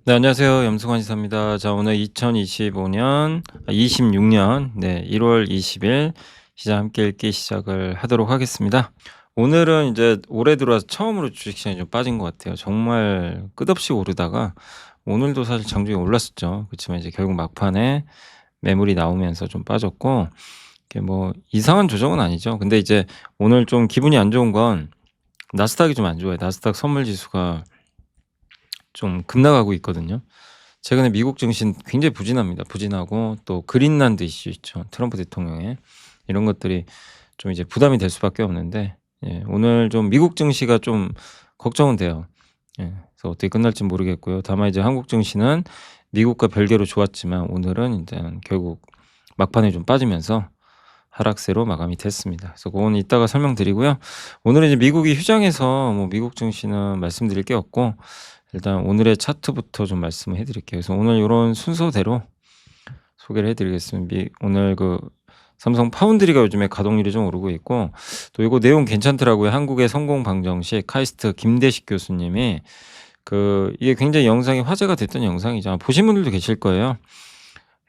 네, 안녕하세요. 염승환 이사입니다. 자, 오늘 2025년 26년 1월 20일 시장 함께 읽기 시작을 하도록 하겠습니다. 오늘은 이제 올해 들어와서 처음으로 주식시장이 좀 빠진 것 같아요. 정말 끝없이 오르다가 오늘도 사실 장중에 올랐었죠. 그렇지만 이제 결국 막판에 매물이 나오면서 좀 빠졌고, 이게 뭐 이상한 조정은 아니죠. 근데 이제 오늘 좀 기분이 안 좋은 건 나스닥이 좀 안 좋아요. 나스닥 선물 지수가 좀 급락하고 있거든요. 최근에 미국 증시는 굉장히 부진합니다. 부진하고 또 그린란드 이슈 있죠. 트럼프 대통령의. 이런 것들이 좀 이제 부담이 될 수밖에 없는데, 오늘 좀 미국 증시가 좀 걱정은 돼요. 그래서 어떻게 끝날진 모르겠고요. 다만 이제 한국 증시는 미국과 별개로 좋았지만 오늘은 이제 결국 막판에 좀 빠지면서 하락세로 마감이 됐습니다. 그래서 그거는 이따가 설명드리고요. 오늘은 이제 미국이 휴장해서 뭐 미국 증시는 말씀드릴 게 없고, 일단 오늘의 차트부터 좀 말씀을 해 드릴게요. 그래서 오늘 요런 순서대로 소개를 해 드리겠습니다. 오늘 그 삼성 파운드리가 요즘에 가동률이 좀 오르고 있고, 또 요거 내용 괜찮더라고요. 한국의 성공 방정식 카이스트 김대식 교수님이 이게 굉장히 영상이 화제가 됐던 영상이죠. 아마 보신 분들도 계실 거예요.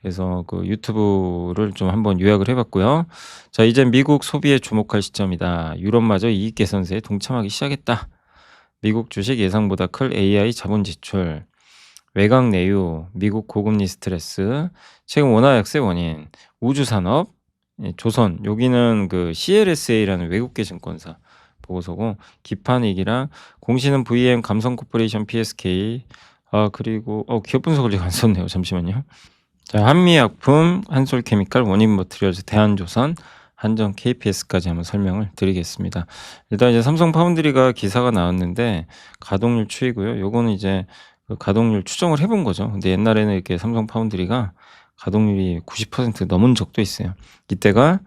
그래서 그 유튜브를 좀 한번 요약을 해 봤고요. 자, 이젠 미국 소비에 주목할 시점이다. 유럽마저 이익 개선세에 동참하기 시작했다. 미국 주식 예상보다 클 AI 자본 지출, 외곽 내유, 미국 고금리 스트레스, 최근 원화 약세 원인, 우주 산업, 조선, 여기는 그 CLSA라는 외국계 증권사 보고서고, 기판이익이랑 공시는 VM 감성 코퍼레이션 PSK, 그리고 기업 분석을 제가 안 썼네요. 잠시만요. 자, 한미약품, 한솔케미칼, 원인머티리얼즈, 대한조선, 한전 KPS까지 한번 설명을 드리겠습니다. 일단 이제 삼성 파운드리가 기사가 나왔는데 가동률 추이고요. 요거는 이제 그 가동률 추정을 해본 거죠. 근데 옛날에는 이렇게 삼성 파운드리가 가동률이 90% 넘은 적도 있어요. 이때가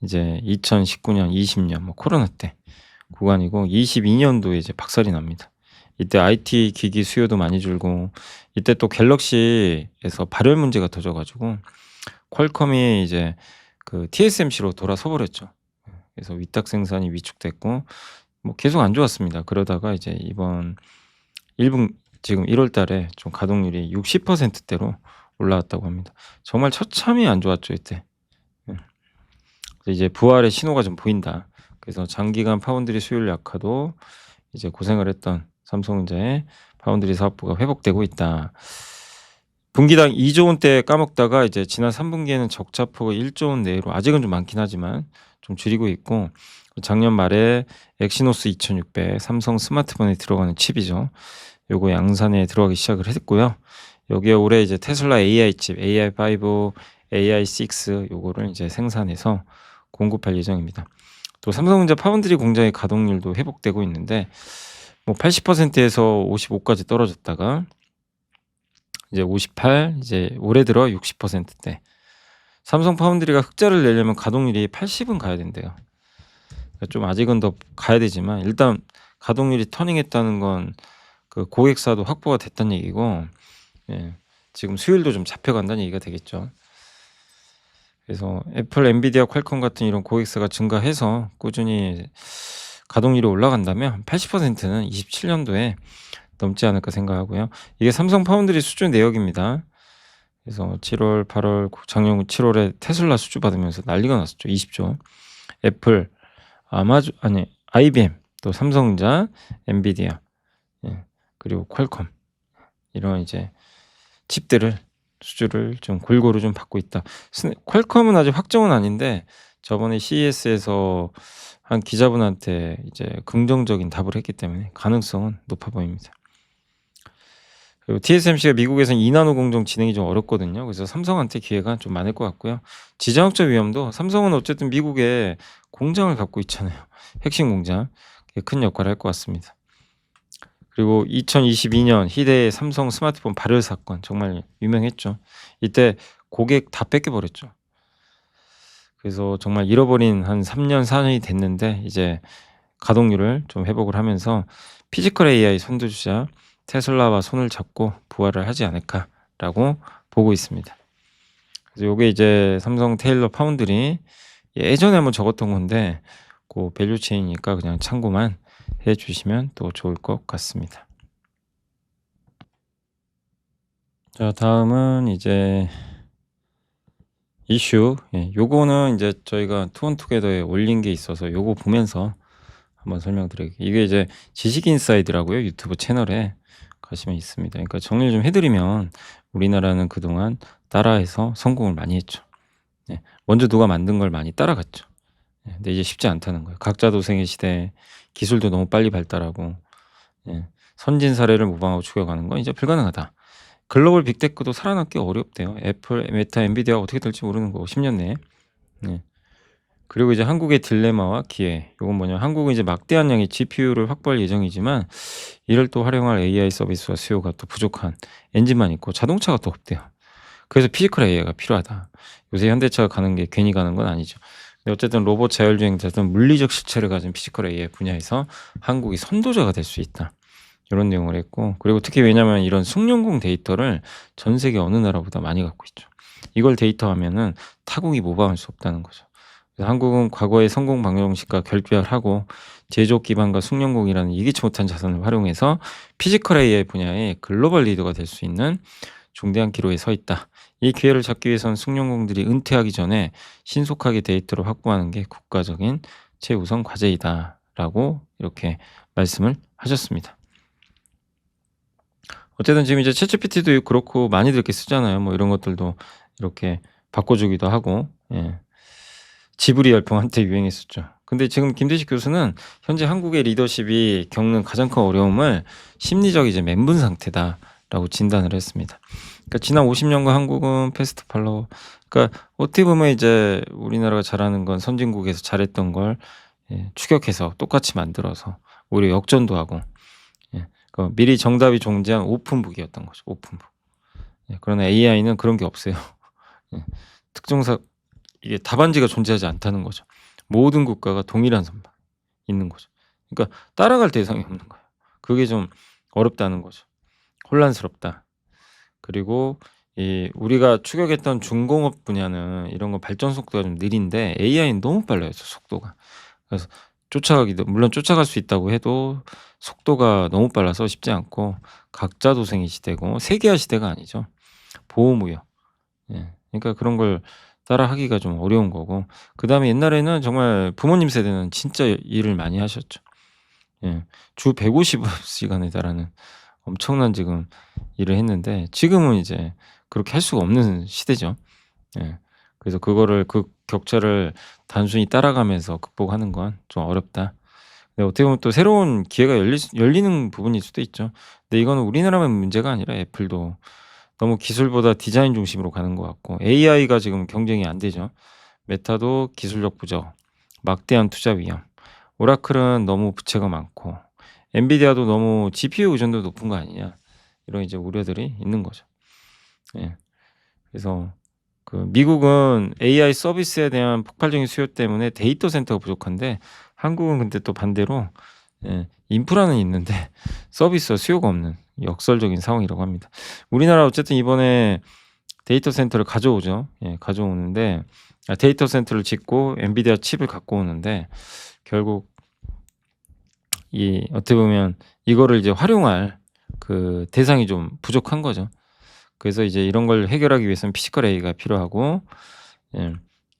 이제 2019년, 20년 뭐 코로나 때 구간이고, 22년도에 이제 박살이 납니다. 이때 IT 기기 수요도 많이 줄고, 이때 또 갤럭시에서 발열 문제가 터져 가지고 퀄컴이 이제 그 TSMC로 돌아서 버렸죠. 그래서 위탁 생산이 위축됐고 뭐 계속 안 좋았습니다. 그러다가 이제 이번 1분 지금 1월 달에 좀 가동률이 60%대로 올라왔다고 합니다. 정말 처참히 안 좋았죠, 이때. 예. 그래서 이제 부활의 신호가 좀 보인다. 그래서 장기간 파운드리 수요를 약화도 이제 고생을 했던 삼성전자의 파운드리 사업부가 회복되고 있다. 분기당 2조 원대 까먹다가 이제 지난 3분기에는 적자폭을 1조 원 내로, 아직은 좀 많긴 하지만 좀 줄이고 있고, 작년 말에 엑시노스 2600 삼성 스마트폰에 들어가는 칩이죠. 요거 양산에 들어가기 시작을 했고요. 여기에 올해 이제 테슬라 AI 칩 AI5, AI6 요거를 이제 생산해서 공급할 예정입니다. 또 삼성전자 파운드리 공장의 가동률도 회복되고 있는데, 뭐 80%에서 55까지 떨어졌다가 이제 58, 이제 올해 들어 60%대. 삼성 파운드리가 흑자를 내려면 가동률이 80은 가야 된대요. 그러니까 좀 아직은 더 가야 되지만, 일단 가동률이 터닝했다는 건 그 고객사도 확보가 됐다는 얘기고, 지금 수율도 좀 잡혀간다는 얘기가 되겠죠. 그래서 애플, 엔비디아, 퀄컴 같은 이런 고객사가 증가해서 꾸준히 가동률이 올라간다면 80%는 27년도에 넘지 않을까 생각하고요. 이게 삼성 파운드리 수주 내역입니다. 그래서 7월, 8월, 작년 7월에 테슬라 수주 받으면서 난리가 났었죠. 20조. 애플, IBM, 또 삼성전자, 엔비디아, 그리고 퀄컴, 이런 이제 칩들을 수주를 좀 골고루 좀 받고 있다. 퀄컴은 아직 확정은 아닌데, 저번에 CES에서 한 기자분한테 이제 긍정적인 답을 했기 때문에 가능성은 높아 보입니다. 그리고 TSMC가 미국에서는 2나노 공정 진행이 좀 어렵거든요. 그래서 삼성한테 기회가 좀 많을 것 같고요. 지정학적 위험도, 삼성은 어쨌든 미국에 공장을 갖고 있잖아요. 핵심 공장. 그게 큰 역할을 할 것 같습니다. 그리고 2022년 희대의 삼성 스마트폰 발열 사건 정말 유명했죠. 이때 고객 다 뺏겨 버렸죠. 그래서 정말 잃어버린 한 3년 4년이 됐는데, 이제 가동률을 좀 회복을 하면서 피지컬 AI 선두주자 테슬라와 손을 잡고 부활을 하지 않을까라고 보고 있습니다. 그래서 요게 이제 삼성 테일러 파운드리 예전에 한번 적었던 건데, 그 밸류 체인이니까 그냥 참고만 해 주시면 또 좋을 것 같습니다. 자, 다음은 이제 이슈. 요거는 이제 저희가 투원투게더에 올린 게 있어서 요거 보면서 한번 설명드릴게요. 이게 이제 지식인사이드라고요. 유튜브 채널에 가시면 있습니다. 그러니까 정리를 좀 해 드리면 우리나라는 그동안 따라해서 성공을 많이 했죠. 먼저 누가 만든 걸 많이 따라갔죠. 근데 이제 쉽지 않다는 거예요. 각자 도생의 시대에 기술도 너무 빨리 발달하고, 선진 사례를 모방하고 추격하는 건 이제 불가능하다. 글로벌 빅테크도 살아남기 어렵대요. 애플, 메타, 엔비디아가 어떻게 될지 모르는 거고 10년 내에. 네. 그리고 이제 한국의 딜레마와 기회. 요건 뭐냐면 한국은 이제 막대한 양의 GPU를 확보할 예정이지만 이를 또 활용할 AI 서비스와 수요가 또 부족한 엔진만 있고 자동차가 또 없대요. 그래서 피지컬 AI가 필요하다. 요새 현대차가 가는 게 괜히 가는 건 아니죠. 근데 어쨌든 로봇 자율주행자든 물리적 실체를 가진 피지컬 AI 분야에서 한국이 선도자가 될 수 있다. 요런 내용을 했고, 그리고 특히 왜냐면 이런 숙련공 데이터를 전 세계 어느 나라보다 많이 갖고 있죠. 이걸 데이터화하면은 타국이 모방할 수 없다는 거죠. 그래서 한국은 과거의 성공 방정식과 결별하고 제조업 기반과 숙련공이라는 예기치 못한 자산을 활용해서 피지컬 AI 분야의 글로벌 리더가 될 수 있는 중대한 기로에 서 있다. 이 기회를 잡기 위해선 숙련공들이 은퇴하기 전에 신속하게 데이터를 확보하는 게 국가적인 최우선 과제이다라고 이렇게 말씀을 하셨습니다. 어쨌든 지금 이제 챗GPT도 그렇고 많이들 이렇게 쓰잖아요. 뭐 이런 것들도 이렇게 바꿔주기도 하고, 지브리 열풍 한때 유행했었죠. 근데 지금 김대식 교수는 현재 한국의 리더십이 겪는 가장 큰 어려움을 심리적 이제 멘붕 상태다라고 진단을 했습니다. 그러니까 지난 50년간 한국은 패스트 팔로워, 그러니까 어떻게 보면 이제 우리나라가 잘하는 건 선진국에서 잘했던 걸 추격해서 똑같이 만들어서 오히려 역전도 하고, 미리 정답이 존재한 오픈북이었던 거죠. 오픈북. 그러나 AI는 그런 게 없어요. 특정사 이게 답안지가 존재하지 않다는 거죠. 모든 국가가 동일한 선만 있는 거죠. 그러니까 따라갈 대상이 없는 거예요. 그게 좀 어렵다는 거죠. 혼란스럽다. 그리고 이 우리가 추격했던 중공업 분야는 이런 거 발전 속도가 좀 느린데 AI는 너무 빨라요, 속도가. 그래서 쫓아가기도 물론 쫓아갈 수 있다고 해도 속도가 너무 빨라서 쉽지 않고 각자 도생의 시대고 세계화 시대가 아니죠. 보호무역. 그러니까 그런 걸 따라하기가 좀 어려운 거고, 그다음에 옛날에는 정말 부모님 세대는 진짜 일을 많이 하셨죠. 주 150 시간에 달하는 엄청난 지금 일을 했는데 지금은 이제 그렇게 할 수가 없는 시대죠. 그래서 그거를 그 격차를 단순히 따라가면서 극복하는 건 좀 어렵다. 근데 어떻게 보면 또 새로운 기회가 열리는 부분일 수도 있죠. 근데 이거는 우리나라만 문제가 아니라 애플도 너무 기술보다 디자인 중심으로 가는 것 같고 AI가 지금 경쟁이 안 되죠. 메타도 기술력 부족, 막대한 투자 위험, 오라클은 너무 부채가 많고 엔비디아도 너무 GPU 의존도 높은 거 아니냐, 이런 이제 우려들이 있는 거죠. 예. 그래서 그 미국은 AI 서비스에 대한 폭발적인 수요 때문에 데이터 센터가 부족한데 한국은 근데 또 반대로 인프라는 있는데 서비스와 수요가 없는 역설적인 상황이라고 합니다. 우리나라 어쨌든 이번에 데이터 센터를 가져오죠. 가져오는데 데이터 센터를 짓고 엔비디아 칩을 갖고 오는데 결국 이 어떻게 보면 이거를 이제 활용할 그 대상이 좀 부족한 거죠. 그래서 이제 이런 걸 해결하기 위해서는 피지컬 AI가 필요하고, 예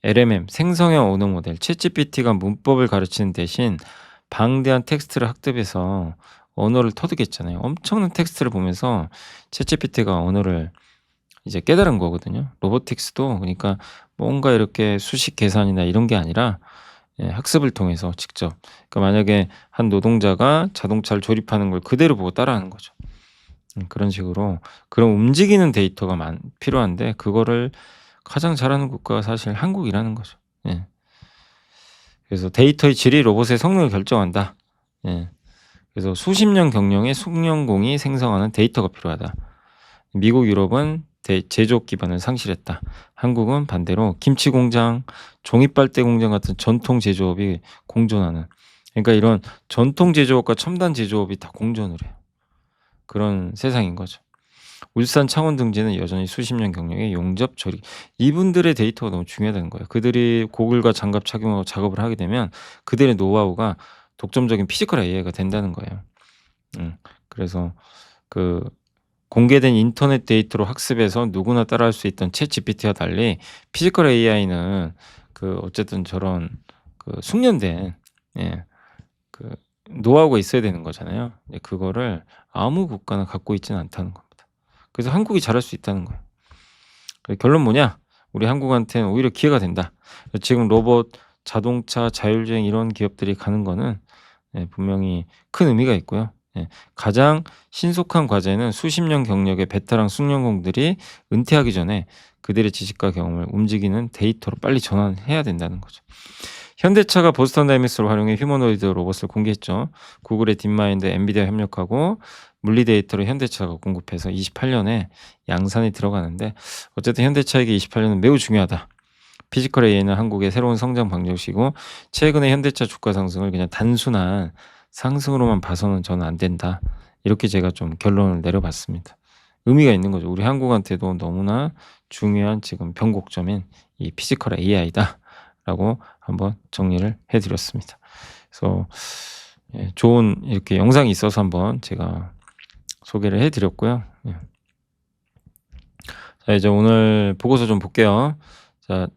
LMM 생성형 언어 모델 챗GPT가 문법을 가르치는 대신 방대한 텍스트를 학습해서 언어를 터득했잖아요. 엄청난 텍스트를 보면서 챗GPT가 언어를 이제 깨달은 거거든요. 로보틱스도 그러니까 뭔가 이렇게 수식 계산이나 이런 게 아니라 학습을 통해서 직접, 그러니까 만약에 한 노동자가 자동차를 조립하는 걸 그대로 보고 따라하는 거죠. 그런 식으로 그런 움직이는 데이터가 필요한데 그거를 가장 잘하는 국가가 사실 한국이라는 거죠. 그래서 데이터의 질이 로봇의 성능을 결정한다. 그래서 수십 년 경영의 숙련공이 생성하는 데이터가 필요하다. 미국, 유럽은 제조업 기반을 상실했다. 한국은 반대로 김치 공장, 종이 빨대 공장 같은 전통 제조업이 공존하는, 그러니까 이런 전통 제조업과 첨단 제조업이 다 공존을 해요. 그런 세상인 거죠. 울산, 창원 등지는 여전히 수십 년 경력의 용접 조리, 이분들의 데이터가 너무 중요하다는 거예요. 그들이 고글과 장갑 착용하고 작업을 하게 되면 그들의 노하우가 독점적인 피지컬 AI가 된다는 거예요. 그래서 그 공개된 인터넷 데이터로 학습해서 누구나 따라할 수 있던 챗GPT와 달리 피지컬 AI는 어쨌든 저런 숙련된 예 그 노하우가 있어야 되는 거잖아요. 근데 그거를 아무 국가나 갖고 있지는 않다는 겁니다. 그래서 한국이 잘할 수 있다는 거예요. 결론 뭐냐? 우리 한국한테는 오히려 기회가 된다. 지금 로봇, 자동차, 자율주행 이런 기업들이 가는 거는 분명히 큰 의미가 있고요. 가장 신속한 과제는 수십 년 경력의 베테랑 숙련공들이 은퇴하기 전에 그들의 지식과 경험을 움직이는 데이터로 빨리 전환해야 된다는 거죠. 현대차가 보스턴 다이내믹스를 활용해 휴머노이드 로봇을 공개했죠. 구글의 딥마인드, 엔비디아 협력하고 물리 데이터를 현대차가 공급해서 28년에 양산이 들어가는데 어쨌든 현대차에게 28년은 매우 중요하다. 피지컬 AI는 한국의 새로운 성장 방정식이고 최근의 현대차 주가 상승을 그냥 단순한 상승으로만 봐서는 저는 안 된다. 이렇게 제가 좀 결론을 내려봤습니다. 의미가 있는 거죠. 우리 한국한테도 너무나 중요한 지금 변곡점인 이 피지컬 AI다. 라고 한번 정리를 해 드렸습니다. 그래서 좋은 이렇게 영상이 있어서 한번 제가 소개를 해 드렸고요. 자, 이제 오늘 보고서 좀 볼게요. 자,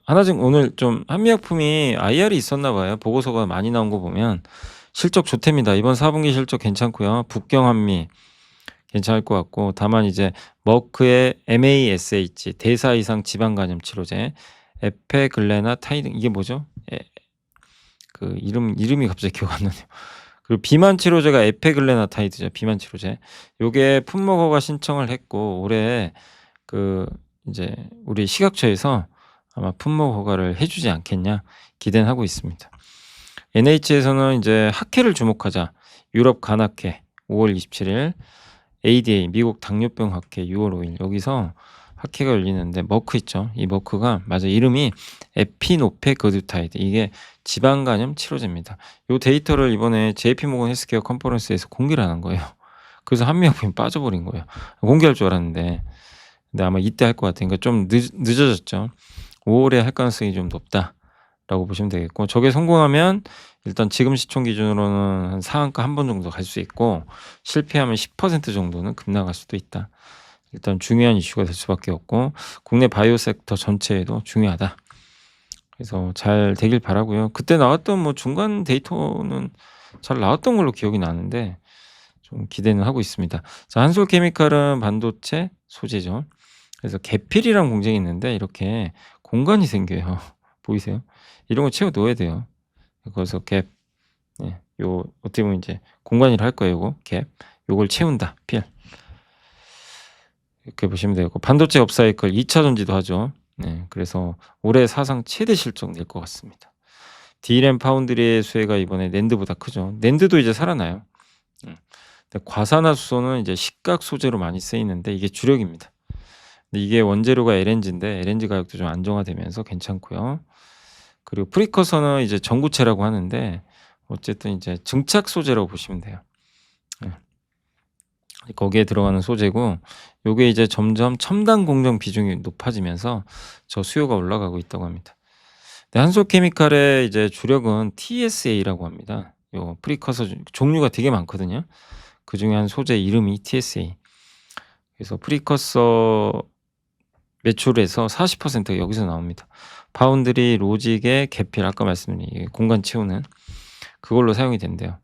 하나 좀 오늘 좀 한미약품이 IR이 있었나 봐요. 보고서가 많이 나온 거 보면 실적 좋답니다. 이번 4분기 실적 괜찮고요. 북경 한미 괜찮을 것 같고, 다만 이제 머크의 MASH 대사 이상 지방 간염 치료제 에페글레나타이드, 이게 뭐죠? 이름이 갑자기 기억 안 나네요. 그리고 비만 치료제가 에페글레나타이드죠. 비만 치료제. 요게 품목허가 신청을 했고 올해 이제 우리 식약처에서 아마 품목허가를 해주지 않겠냐 기대는 하고 있습니다. NH에서는 이제 학회를 주목하자. 유럽 간학회 5월 27일, ADA 미국 당뇨병 학회 6월 5일 여기서 학회가 열리는데 머크 있죠. 이 머크가 맞아 이름이 에피노페거듀타이드, 이게 지방간염 치료제입니다. 이 데이터를 이번에 JP모건 헬스케어 컨퍼런스에서 공개를 안 한 거예요. 그래서 한미약품이 빠져버린 거예요. 공개할 줄 알았는데 근데 아마 이때 할 것 같으니까 좀 늦어졌죠. 5월에 할 가능성이 좀 높다라고 보시면 되겠고, 저게 성공하면 일단 지금 시총 기준으로는 한 상한가 한 번 정도 갈 수 있고 실패하면 10% 정도는 급락할 수도 있다. 일단 중요한 이슈가 될 수밖에 없고 국내 바이오 섹터 전체에도 중요하다. 그래서 잘 되길 바라고요. 그때 나왔던 뭐 중간 데이터는 잘 나왔던 걸로 기억이 나는데 좀 기대는 하고 있습니다. 자, 한솔케미칼은 반도체 소재죠. 그래서 계필이랑 공정이 있는데 이렇게 공간이 생겨요. 보이세요? 이런 거 채워 넣어야 돼요. 그래서 갭, 요 어떻게 보면 이제 공간이라 할 거예요. 요거 갭, 요걸 채운다. 필. 이렇게 보시면 되고, 반도체 업사이클 2차 전지도 하죠. 그래서 올해 사상 최대 실적 낼 것 같습니다. D램 파운드리의 수혜가 이번에 낸드보다 크죠. 낸드도 이제 살아나요. 근데 과산화수소는 이제 식각 소재로 많이 쓰이는데 이게 주력입니다. 근데 이게 원재료가 LNG인데 LNG 가격도 좀 안정화되면서 괜찮고요. 그리고 프리커서는 이제 전구체라고 하는데 어쨌든 이제 증착 소재라고 보시면 돼요. 거기에 들어가는 소재고, 요게 이제 점점 첨단 공정 비중이 높아지면서 저 수요가 올라가고 있다고 합니다. 한솔케미칼의 이제 주력은 TSA라고 합니다. 요 프리커서 종류가 되게 많거든요. 그 중에 한 소재 이름이 TSA. 그래서 프리커서 매출에서 40%가 여기서 나옵니다. 파운드리, 로직의 계필, 아까 말씀드린 공간 채우는 그걸로 사용이 된대요.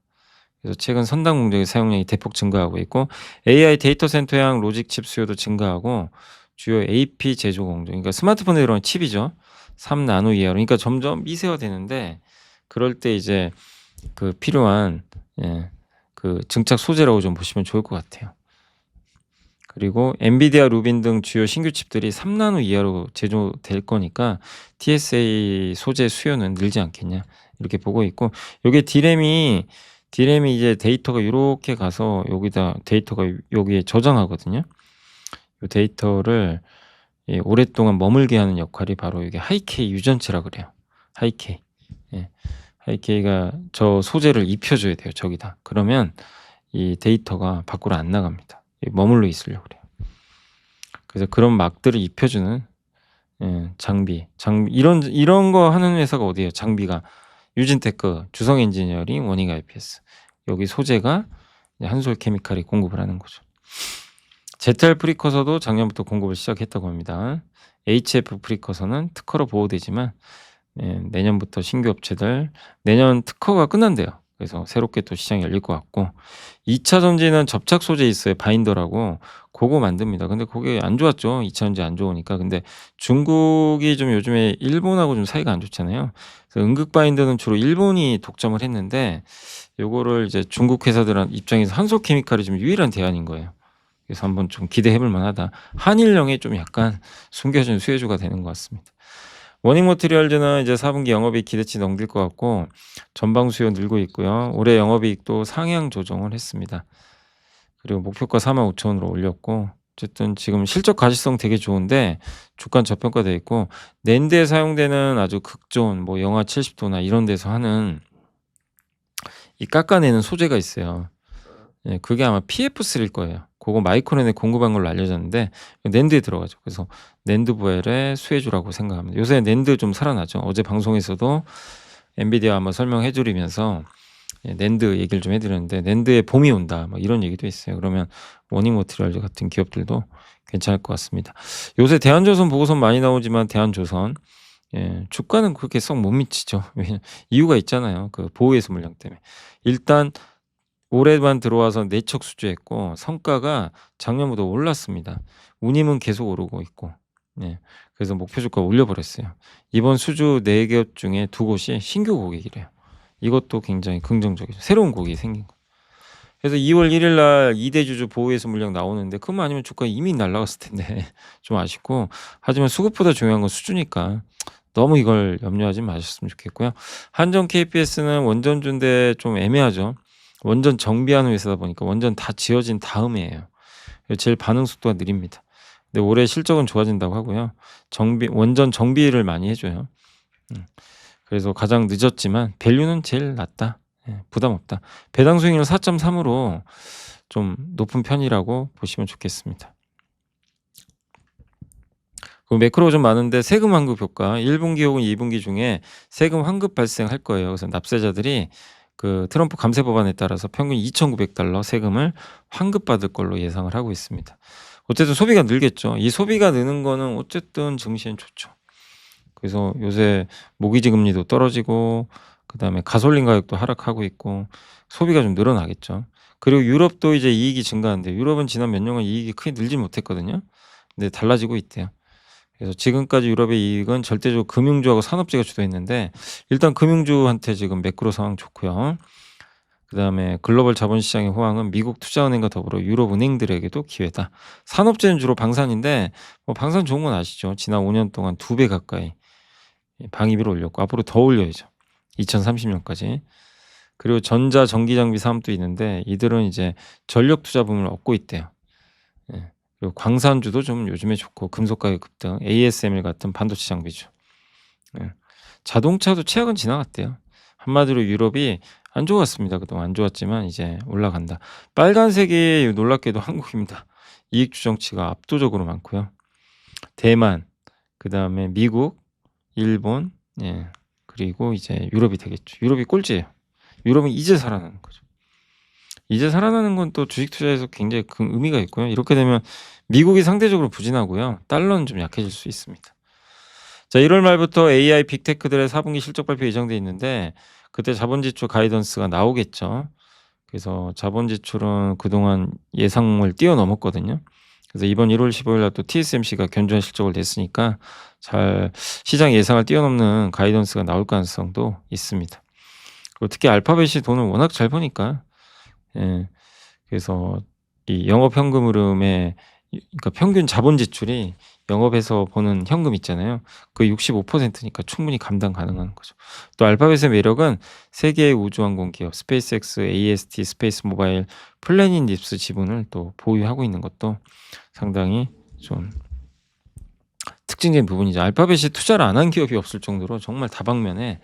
그래서 최근 선단 공정의 사용량이 대폭 증가하고 있고, AI 데이터 센터형 로직 칩 수요도 증가하고, 주요 AP 제조 공정, 그러니까 스마트폰에 들어가는 칩이죠. 3나노 이하로, 그러니까 점점 미세화되는데 그럴 때 이제 필요한 증착 소재라고 좀 보시면 좋을 것 같아요. 그리고 엔비디아, 루빈 등 주요 신규 칩들이 3나노 이하로 제조될 거니까 TSA 소재 수요는 늘지 않겠냐 이렇게 보고 있고, 요게 D램이 이제 데이터가 이렇게 가서 여기다 데이터가 여기에 저장하거든요. 이 데이터를 오랫동안 머물게 하는 역할이 바로 이게 하이K 유전체라 그래요. 하이K. 하이K가 저 소재를 입혀줘야 돼요. 저기다. 그러면 이 데이터가 밖으로 안 나갑니다. 머물러 있으려고 그래요. 그래서 그런 막들을 입혀주는 장비 이런 거 하는 회사가 어디예요? 장비가 유진테크, 주성엔지니어링, 원익 IPS, 여기 소재가 한솔케미칼이 공급을 하는 거죠. ZR 프리커서도 작년부터 공급을 시작했다고 합니다. HF 프리커서는 특허로 보호되지만 내년부터 신규 업체들 내년 특허가 끝난대요. 그래서 새롭게 또 시장이 열릴 것 같고 2차 전지는 접착 소재 있어요. 바인더라고. 그거 만듭니다. 근데 그게 안 좋았죠. 2차 전지 안 좋으니까. 근데 중국이 좀 요즘에 일본하고 좀 사이가 안 좋잖아요. 그래서 음극 바인더는 주로 일본이 독점을 했는데 요거를 이제 중국 회사들 입장에서 한솔케미칼이 좀 유일한 대안인 거예요. 그래서 한번 좀 기대해 볼 만하다. 한일령에 좀 약간 숨겨진 수혜주가 되는 것 같습니다. 워닝 머티리얼즈는 이제 4분기 영업이익 기대치 넘길 것 같고 전방 수요 늘고 있고요. 올해 영업이익도 상향 조정을 했습니다. 그리고 목표가 45,000원으로 올렸고 어쨌든 지금 실적 가시성 되게 좋은데 주가는 저평가돼 있고 낸드에 사용되는 아주 극존 뭐 영하 70도나 이런 데서 하는 이 깎아내는 소재가 있어요. 예, 그게 아마 PF3일 거예요. 그거 마이크론에 공급한 걸로 알려졌는데 낸드에 들어가죠. 그래서 낸드 부엘의 수혜주라고 생각합니다. 요새 낸드 좀 살아나죠. 어제 방송에서도 엔비디아 아마 설명해 드리면서 낸드 얘기를 좀 해드렸는데 낸드에 봄이 온다 막 이런 얘기도 있어요. 그러면 워닝 머티리얼즈 같은 기업들도 괜찮을 것 같습니다. 요새 대한조선 보고선 많이 나오지만 대한조선 주가는 그렇게 썩 못 미치죠. 왜냐 이유가 있잖아요. 그 보호해수 물량 때문에. 일단 올해만 들어와서 내척 수주했고 성과가 작년보다 올랐습니다. 운임은 계속 오르고 있고. 그래서 목표 주가 올려버렸어요. 이번 수주 4기업 중에 2곳이 신규 고객이래요. 이것도 굉장히 긍정적이죠. 새로운 고객이 생긴 거. 그래서 2월 1일 날 2대 주주 보호해수 물량 나오는데 그것만 아니면 주가 이미 날라갔을 텐데 좀 아쉽고 하지만 수급보다 중요한 건 수주니까 너무 이걸 염려하지 마셨으면 좋겠고요. 한전 KPS는 원전주인데 좀 애매하죠. 원전 정비하는 회사다 보니까 원전 다 지어진 다음이에요. 제일 반응 속도가 느립니다. 근데 올해 실적은 좋아진다고 하고요. 원전 정비를 많이 해줘요. 그래서 가장 늦었지만 밸류는 제일 낮다. 부담 없다. 배당 수익률 4.3으로 좀 높은 편이라고 보시면 좋겠습니다. 그 매크로 좀 많은데 세금 환급 효과 1분기 혹은 2분기 중에 세금 환급 발생할 거예요. 그래서 납세자들이 그 트럼프 감세 법안에 따라서 평균 $2,900 세금을 환급받을 걸로 예상을 하고 있습니다. 어쨌든 소비가 늘겠죠. 이 소비가 느는 거는 어쨌든 증시엔 좋죠. 그래서 요새 모기지 금리도 떨어지고 그다음에 가솔린 가격도 하락하고 있고 소비가 좀 늘어나겠죠. 그리고 유럽도 이제 이익이 증가하는데 유럽은 지난 몇 년간 이익이 크게 늘지 못했거든요. 근데 달라지고 있대요. 그래서 지금까지 유럽의 이익은 절대적으로 금융주하고 산업재가 주도했는데 일단 금융주한테 지금 매크로 상황 좋고요. 그다음에 글로벌 자본시장의 호황은 미국 투자은행과 더불어 유럽 은행들에게도 기회다. 산업재는 주로 방산인데 뭐 방산 좋은 건 아시죠? 지난 5년 동안 2배 가까이 방위비를 올렸고 앞으로 더 올려야죠. 2030년까지. 그리고 전자 전기 장비 사업도 있는데 이들은 이제 전력 투자 부문을 얻고 있대요. 그리고 광산주도 좀 요즘에 좋고 금속 가격 급등, ASML 같은 반도체 장비죠. 자동차도 최악은 지나갔대요. 한마디로 유럽이 안 좋았습니다. 그동안 안 좋았지만 이제 올라간다. 빨간색이 놀랍게도 한국입니다. 이익 추정치가 압도적으로 많고요. 대만, 그다음에 미국, 일본, 그리고 이제 유럽이 되겠죠. 유럽이 꼴찌예요. 유럽은 이제 살아나는 거죠. 이제 살아나는 건 또 주식 투자에서 굉장히 큰 의미가 있고요. 이렇게 되면 미국이 상대적으로 부진하고요. 달러는 좀 약해질 수 있습니다. 자, 1월 말부터 AI 빅테크들의 4분기 실적 발표 예정돼 있는데 그때 자본 지출 가이던스가 나오겠죠. 그래서 자본 지출은 그동안 예상을 뛰어넘었거든요. 그래서 이번 1월 15일 날 또 TSMC가 견조한 실적을 냈으니까 잘 시장 예상을 뛰어넘는 가이던스가 나올 가능성도 있습니다. 그리고 특히 알파벳이 돈을 워낙 잘 버니까 그래서 이 영업 현금 흐름에 그러니까 평균 자본 지출이 영업에서 버는 현금 있잖아요. 그 65%니까 충분히 감당 가능한 거죠. 또 알파벳의 매력은 세계의 우주항공 기업 스페이스X, AST, 스페이스 모바일, 플래닛 립스 지분을 또 보유하고 있는 것도 상당히 좀 특징적인 부분이죠. 알파벳이 투자를 안 한 기업이 없을 정도로 정말 다방면에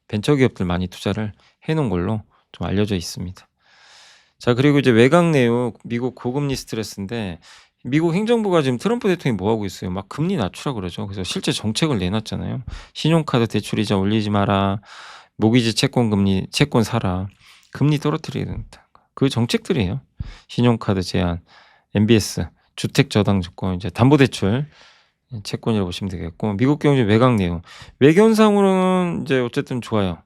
벤처 기업들 많이 투자를 해놓은 걸로 좀 알려져 있습니다. 자, 그리고 이제 외곽 내용 미국 고금리 스트레스인데 미국 행정부가 지금 트럼프 대통령이 뭐 하고 있어요? 막 금리 낮추라 그러죠. 그래서 실제 정책을 내놨잖아요. 신용카드 대출이자 올리지 마라. 모기지 채권 금리 채권 사라. 금리 떨어뜨려야 된다. 그 정책들이에요. 신용카드 제한, MBS 주택 저당 조건 이제 담보대출 채권이라고 보시면 되겠고 미국 경제 외곽 내용. 외견상으로는 이제 어쨌든 좋아요.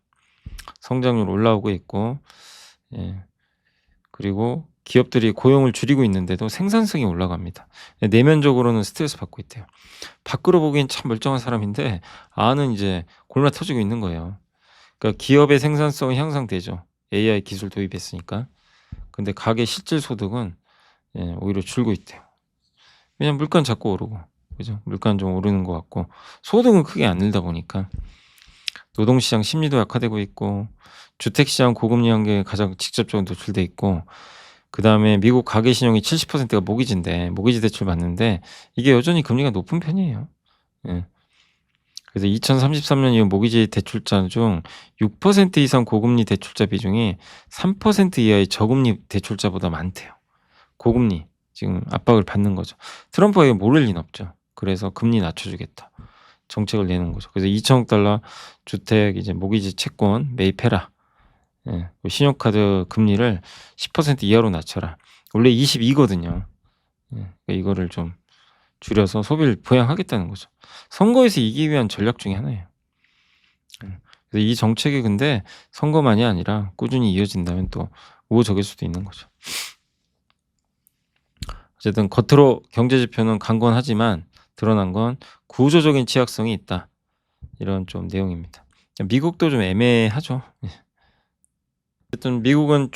성장률 올라오고 있고 예. 그리고 기업들이 고용을 줄이고 있는데도 생산성이 올라갑니다. 내면적으로는 스트레스 받고 있대요. 밖으로 보기엔 참 멀쩡한 사람인데 안은 이제 골마 터지고 있는 거예요. 그러니까 기업의 생산성은 향상되죠. AI 기술 도입했으니까. 근데 가계 실질 소득은 오히려 줄고 있대요. 왜냐면 물가는 자꾸 오르고 그죠? 물가는 좀 오르는 것 같고 소득은 크게 안 늘다 보니까 노동시장 심리도 약화되고 있고 주택시장 고금리 환경에 가장 직접적으로 노출돼 있고 그다음에 미국 가계 신용이 70%가 모기지인데 모기지 대출 받는데 이게 여전히 금리가 높은 편이에요. 예. 그래서 2033년 이후 모기지 대출자 중 6% 이상 고금리 대출자 비중이 3% 이하의 저금리 대출자보다 많대요. 고금리 지금 압박을 받는 거죠. 트럼프가 이거 모를 리는 없죠. 그래서 금리 낮춰주겠다. 정책을 내는 거죠. 그래서 2천억 달러 주택 이제 모기지 채권 매입해라. 예. 신용카드 금리를 10% 이하로 낮춰라. 원래 22거든요. 예. 그러니까 이거를 좀 줄여서 소비를 부양하겠다는 거죠. 선거에서 이기기 위한 전략 중에 하나예요. 그래서 이 정책이 근데 선거만이 아니라 꾸준히 이어진다면 또 우호적일 수도 있는 거죠. 어쨌든 겉으로 경제 지표는 강건하지만 드러난 건 구조적인 취약성이 있다. 이런 좀 내용입니다. 미국도 좀 애매하죠. 어쨌든 미국은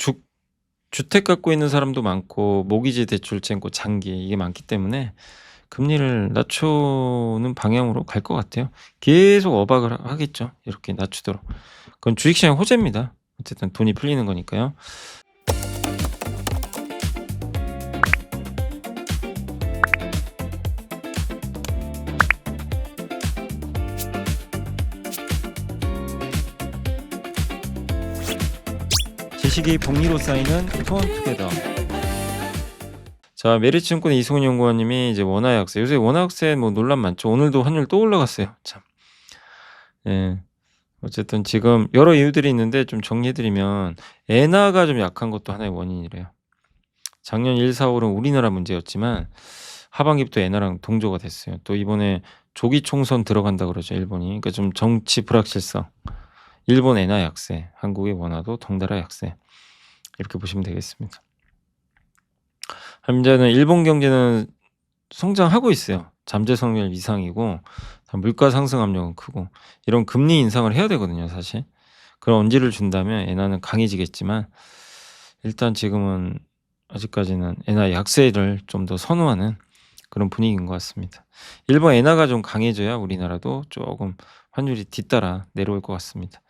주택 갖고 있는 사람도 많고 모기지 대출 채권 장기 이게 많기 때문에 금리를 낮추는 방향으로 갈 것 같아요. 계속 어박을 하겠죠. 이렇게 낮추도록. 그건 주식시장 호재입니다. 어쨌든 돈이 풀리는 거니까요. 지식이 복리로 쌓이는 투원투게더. 자, 메리츠증권의 이승훈 연구원님이 이제 원화 약세. 요새 원화 약세 뭐 논란 많죠. 오늘도 환율 또 올라갔어요. 참. 예. 어쨌든 지금 여러 이유들이 있는데 좀 정리해드리면 엔화가 좀 약한 것도 하나의 원인이래요. 작년 1, 4월은 우리나라 문제였지만 하반기부터 엔화랑 동조가 됐어요. 또 이번에 조기 총선 들어간다 그러죠. 일본이. 그러니까 좀 정치 불확실성. 일본 엔화 약세, 한국의 원화도 덩달아 약세. 이렇게 보시면 되겠습니다. 현재는 일본 경제는 성장하고 있어요. 잠재 성장률 이상이고 물가 상승 압력은 크고 이런 금리 인상을 해야 되거든요, 사실. 그런 언지를 준다면 엔화는 강해지겠지만 일단 지금은 아직까지는 엔화 약세를 좀 더 선호하는 그런 분위기인 것 같습니다. 일본 엔화가 좀 강해져야 우리나라도 조금 환율이 뒤따라 내려올 것 같습니다.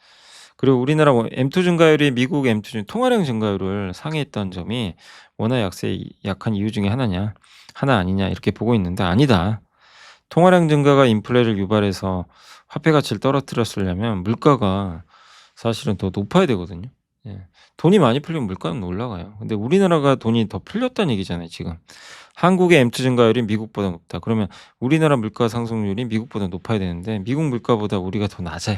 그리고 우리나라 M2 증가율이 미국 M2 통화량 증가율을 상회했던 점이 원화 약세에 약한 이유 중에 하나 아니냐 이렇게 보고 있는데 아니다. 통화량 증가가 인플레를 유발해서 화폐 가치를 떨어뜨렸으려면 물가가 사실은 더 높아야 되거든요. 예. 돈이 많이 풀리면 물가는 올라가요. 근데 우리나라가 돈이 더 풀렸다는 얘기잖아요, 지금. 한국의 M2 증가율이 미국보다 높다. 그러면 우리나라 물가 상승률이 미국보다 높아야 되는데 미국 물가보다 우리가 더 낮아요.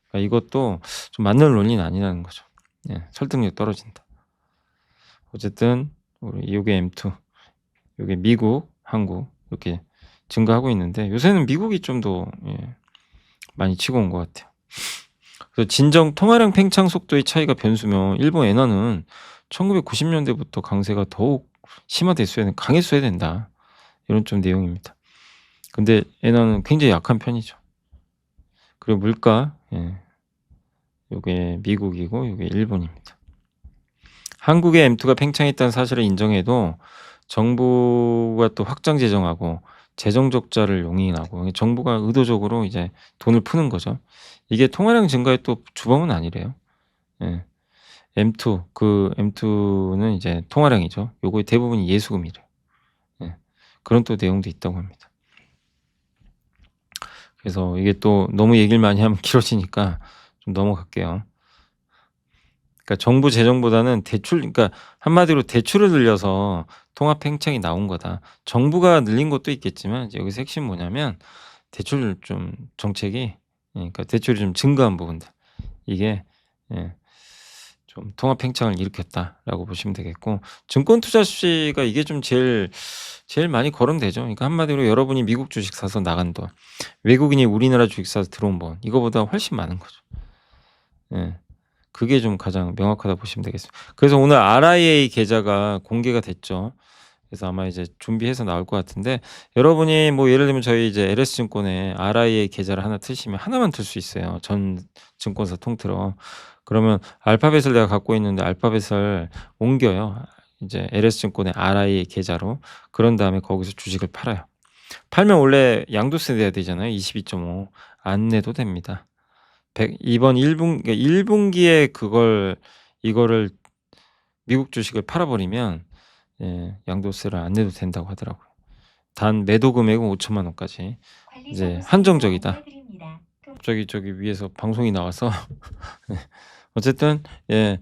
그러니까 이것도 좀 맞는 논리는 아니라는 거죠. 예. 설득력 떨어진다. 어쨌든 우리 요게 M2, 요게 미국, 한국 이렇게 증가하고 있는데 요새는 미국이 좀 더 많이 치고 온 것 같아요. 그래서 진정 통화량 팽창 속도의 차이가 변수면 일본 엔화는 1990년대부터 강세가 더욱 강했어야 된다. 이런 좀 내용입니다. 근데 엔화는 굉장히 약한 편이죠. 그리고 물가, 요게 미국이고 요게 일본입니다. 한국의 M2가 팽창했다는 사실을 인정해도 정부가 또 확장 재정하고 재정 적자를 용인하고 정부가 의도적으로 이제 돈을 푸는 거죠. 이게 통화량 증가의 또 주범은 아니래요. 예. M2는 이제 통화량이죠. 요거의 대부분이 예수금이래요. 예. 그런 또 내용도 있다고 합니다. 그래서 이게 또 너무 얘기를 많이 하면 길어지니까 좀 넘어갈게요. 그러니까 정부 재정보다는 그러니까 한마디로 대출을 늘려서 통화 팽창이 나온 거다. 정부가 늘린 것도 있겠지만 여기서 핵심 뭐냐면 대출 좀 정책이 그러니까 대출이 좀 증가한 부분들. 이게 좀 좀 통합 팽창을 일으켰다라고 보시면 되겠고 증권 투자 수지가 이게 좀 제일 많이 거론되죠. 그러니까 한마디로 여러분이 미국 주식 사서 나간 돈, 외국인이 우리나라 주식 사서 들어온 돈 이거보다 훨씬 많은 거죠. 예. 그게 좀 가장 명확하다 보시면 되겠습니다. 그래서 오늘 RIA 계좌가 공개가 됐죠. 그래서 아마 이제 준비해서 나올 것 같은데 여러분이 뭐 예를 들면 저희 이제 LS증권에 RIA 계좌를 하나 트시면 하나만 틀 수 있어요, 전 증권사 통틀어. 그러면 알파벳을 내가 갖고 있는데 알파벳을 옮겨요. 이제 LS증권의 RIA 계좌로. 그런 다음에 거기서 주식을 팔아요. 팔면 원래 양도세 내야 되잖아요. 22.5. 안 내도 됩니다. 이번 1분기에 이거를 미국 주식을 팔아버리면 예, 양도세를 안 내도 된다고 하더라고요. 단 매도 금액은 5천만 원까지 이제 한정적이다. 저기 위에서 방송이 나와서 어쨌든 예,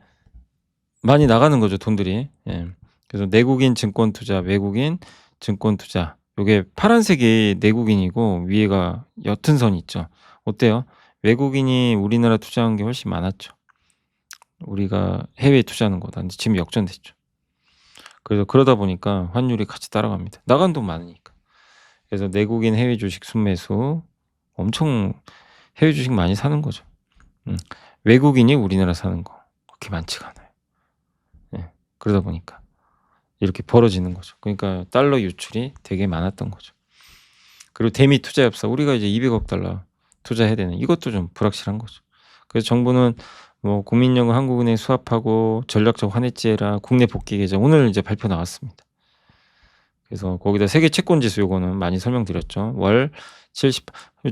많이 나가는 거죠, 돈들이. 예. 그래서 내국인 증권 투자, 외국인 증권 투자. 요게 파란색이 내국인이고 위에가 옅은 선이 있죠. 어때요? 외국인이 우리나라 투자한 게 훨씬 많았죠. 우리가 해외에 투자하는 거보다. 근데 지금 역전됐죠. 그래서 그러다 보니까 환율이 같이 따라갑니다. 나간 돈 많으니까. 그래서 내국인 해외 주식 순매수 엄청 해외 주식 많이 사는 거죠. 외국인이 우리나라 사는 거 그렇게 많지가 않아요. 예. 그러다 보니까 이렇게 벌어지는 거죠. 그러니까 달러 유출이 되게 많았던 거죠. 그리고 대미 투자협사 우리가 이제 200억 달러 투자해야 되는 이것도 좀 불확실한 거죠. 그래서 정부는 뭐 국민연금 한국은행 수합하고 전략적 환해지해라 국내 복귀 계좌 오늘 이제 발표 나왔습니다. 그래서 거기다 세계 채권 지수 요거는 많이 설명드렸죠. 월 70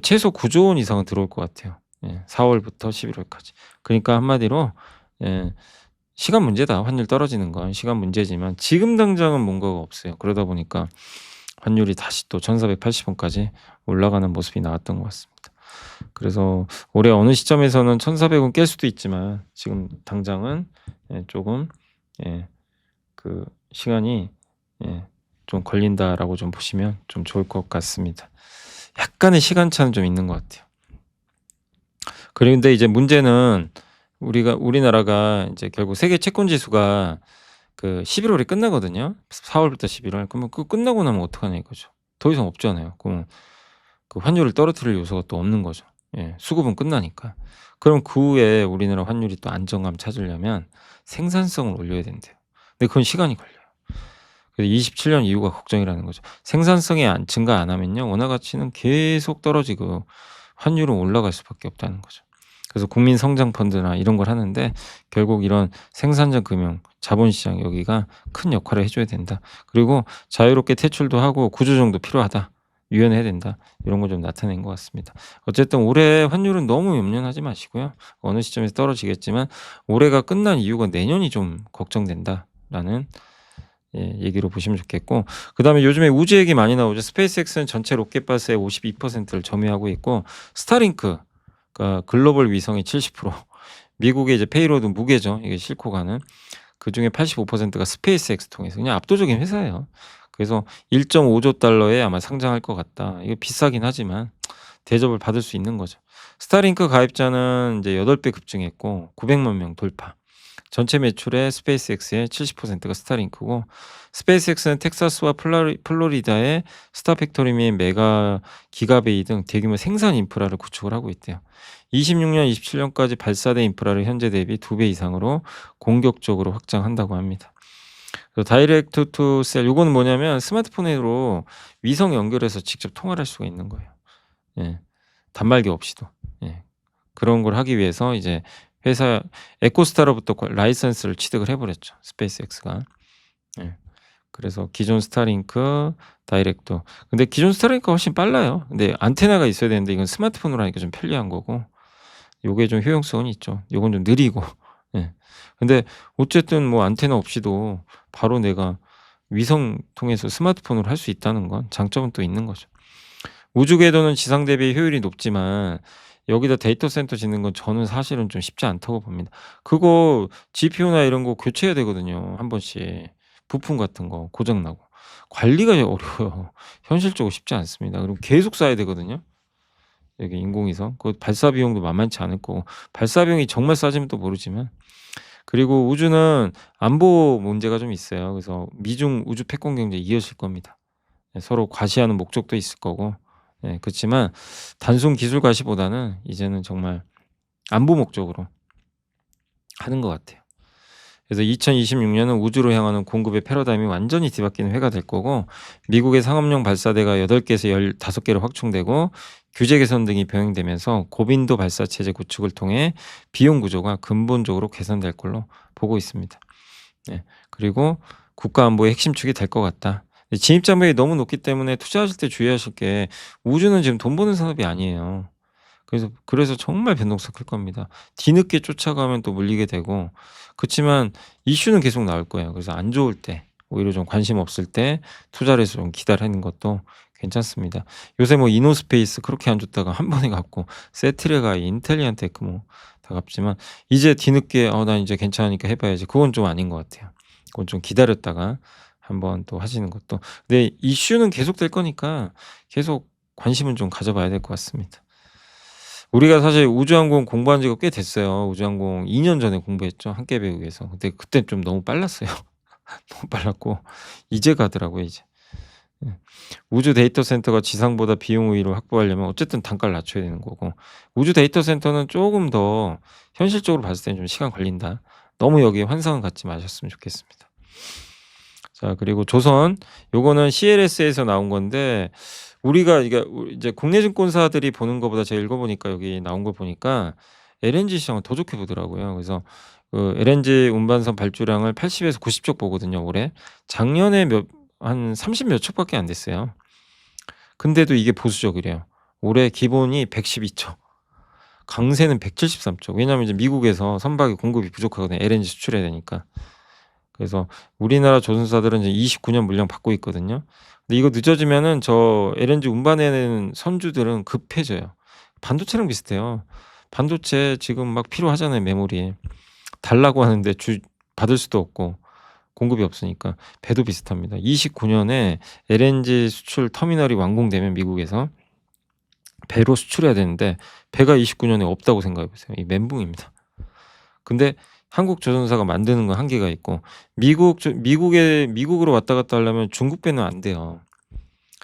최소 9조 원 이상은 들어올 것 같아요. 예, 4월부터 11월까지. 그러니까 한마디로 예, 시간 문제다. 환율 떨어지는 건 시간 문제지만 지금 당장은 뭔가가 없어요. 그러다 보니까 환율이 다시 또 1,480원까지 올라가는 모습이 나왔던 것 같습니다. 그래서 올해 어느 시점에서는 1,400원 깰 수도 있지만 지금 당장은 예, 조금 예, 그 시간이 예, 좀 걸린다라고 좀 보시면 좀 좋을 것 같습니다. 약간의 시간차는 좀 있는 것 같아요. 그런데 이제 문제는 우리나라가 이제 결국 세계 채권 지수가 그 11월에 끝나거든요. 4월부터 11월. 그러면 그 끝나고 나면 어떡하냐 이거죠. 더 이상 없잖아요. 그러면 그 환율을 떨어뜨릴 요소가 또 없는 거죠. 예, 수급은 끝나니까. 그럼 그 후에 우리나라 환율이 또 안정감 찾으려면 생산성을 올려야 된대요. 근데 그건 시간이 걸려요. 그래서 27년 이후가 걱정이라는 거죠. 생산성이 증가 안 하면요. 원화 가치는 계속 떨어지고 환율은 올라갈 수밖에 없다는 거죠. 그래서 국민 성장 펀드나 이런 걸 하는데 결국 이런 생산적 금융, 자본시장 여기가 큰 역할을 해줘야 된다. 그리고 자유롭게 퇴출도 하고 구조조정도 필요하다. 유연해야 된다. 이런 거 좀 나타낸 것 같습니다. 어쨌든 올해 환율은 너무 염려하지 마시고요. 어느 시점에서 떨어지겠지만 올해가 끝난 이유가 내년이 좀 걱정된다라는 예, 얘기로 보시면 좋겠고 그다음에 요즘에 우주 얘기 많이 나오죠. 스페이스X는 전체 로켓바스의 52%를 점유하고 있고 스타링크 그러니까 글로벌 위성의 70% 미국의 이제 페이로드 무게죠. 이게 싣고 가는 그중에 85%가 스페이스X 통해서 그냥 압도적인 회사예요. 그래서 1.5조 달러에 아마 상장할 것 같다. 이거 비싸긴 하지만 대접을 받을 수 있는 거죠. 스타링크 가입자는 이제 8배 급증했고 900만 명 돌파. 전체 매출의 스페이스X의 70%가 스타링크고 스페이스X는 텍사스와 플로리다의 스타팩토리 및 메가 기가베이 등 대규모 생산 인프라를 구축을 하고 있대요. 26년, 27년까지 발사대 인프라를 현재 대비 2배 이상으로 공격적으로 확장한다고 합니다. 다이렉트 투 셀 요거는 뭐냐면 스마트폰으로 위성 연결해서 직접 통화를 할 수가 있는 거예요. 예. 단말기 없이도. 예. 그런 걸 하기 위해서 이제 회사 에코스타로부터 라이선스를 취득을 해 버렸죠. 스페이스X가. 예. 그래서 기존 스타링크, 다이렉트. 근데 기존 스타링크가 훨씬 빨라요. 근데 안테나가 있어야 되는데 이건 스마트폰으로 하니까 좀 편리한 거고 요게 좀 효용성은 있죠. 요건 좀 느리고. 예. 근데 어쨌든 뭐 안테나 없이도 바로 내가 위성 통해서 스마트폰으로 할 수 있다는 건 장점은 또 있는 거죠. 우주 궤도는 지상 대비 효율이 높지만 여기다 데이터 센터 짓는 건 저는 사실은 좀 쉽지 않다고 봅니다. 그거 GPU나 이런 거 교체해야 되거든요, 한 번씩. 부품 같은 거 고장 나고. 관리가 어려워요. 현실적으로 쉽지 않습니다. 그리고 계속 쏴야 되거든요. 여기 인공위성. 그 발사 비용도 만만치 않을 거고 발사 비용이 정말 싸지면 또 모르지만 그리고 우주는 안보 문제가 좀 있어요. 그래서 미중 우주 패권 경쟁이 이어질 겁니다. 예, 서로 과시하는 목적도 있을 거고. 예, 그렇지만 단순 기술 과시보다는 이제는 정말 안보 목적으로 하는 것 같아요. 그래서 2026년은 우주로 향하는 공급의 패러다임이 완전히 뒤바뀌는 해가 될 거고, 미국의 상업용 발사대가 8개에서 15개로 확충되고 규제 개선 등이 병행되면서 고빈도 발사 체제 구축을 통해 비용 구조가 근본적으로 개선될 걸로 보고 있습니다. 네. 그리고 국가 안보의 핵심축이 될 것 같다. 진입 장벽이 너무 높기 때문에 투자하실 때 주의하실 게, 우주는 지금 돈 버는 산업이 아니에요. 그래서 정말 변동성 클 겁니다. 뒤늦게 쫓아가면 또 물리게 되고, 그치만 이슈는 계속 나올 거예요. 그래서 안 좋을 때, 오히려 좀 관심 없을 때 투자를 해서 좀 기다리는 것도 괜찮습니다. 요새 뭐 이노스페이스 그렇게 안 좋다가 한 번에 갔고, 세트레가 인텔리안 테크 뭐 다 갔지만, 이제 뒤늦게 난 이제 괜찮으니까 해 봐야지, 그건 좀 아닌 것 같아요. 그건 좀 기다렸다가 한번 또 하시는 것도. 근데 이슈는 계속될 거니까 계속 관심은 좀 가져 봐야 될 것 같습니다. 우리가 사실 우주항공 공부한 지가 꽤 됐어요. 우주항공 2년 전에 공부했죠, 한국외국에서. 근데 그때 좀 너무 빨랐어요. 너무 빨랐고 이제 가더라고요, 이제. 예. 우주 데이터 센터가 지상보다 비용 우위를 확보하려면 어쨌든 단가를 낮춰야 되는 거고, 우주 데이터 센터는 쪼금 더 현실적으로 봤을 때는 좀 시간 걸린다. 너무 여기에 환상을 갖지 마셨으면 좋겠습니다. 자, 그리고 조선, 요거는 CLS에서 나온 건데, 우리가 이제 국내 증권사들이 보는 것보다 제가 읽어 보니까, 여기 나온 걸 보니까 LNG 시장을 더 좋게 보더라고요. 그래서 그 LNG 운반선 발주량을 80에서 90척 보거든요, 올해. 작년에 한 30 몇 척밖에 안 됐어요. 근데도 이게 보수적이래요. 올해 기본이 112척, 강세는 173척. 왜냐하면 이제 미국에서 선박이 공급이 부족하거든요, LNG 수출해야 되니까. 그래서 우리나라 조선사들은 이제 29년 물량 받고 있거든요. 근데 이거 늦어지면은 저 LNG 운반해내는 선주들은 급해져요. 반도체랑 비슷해요. 반도체 지금 막 필요하잖아요, 메모리. 달라고 하는데 받을 수도 없고 공급이 없으니까. 배도 비슷합니다. 29년에 LNG 수출 터미널이 완공되면 미국에서 배로 수출해야 되는데, 배가 29년에 없다고 생각해 보세요. 이 멘붕입니다. 근데 한국 조선사가 만드는 건 한계가 있고, 미국으로 왔다 갔다 하려면 중국 배는 안 돼요.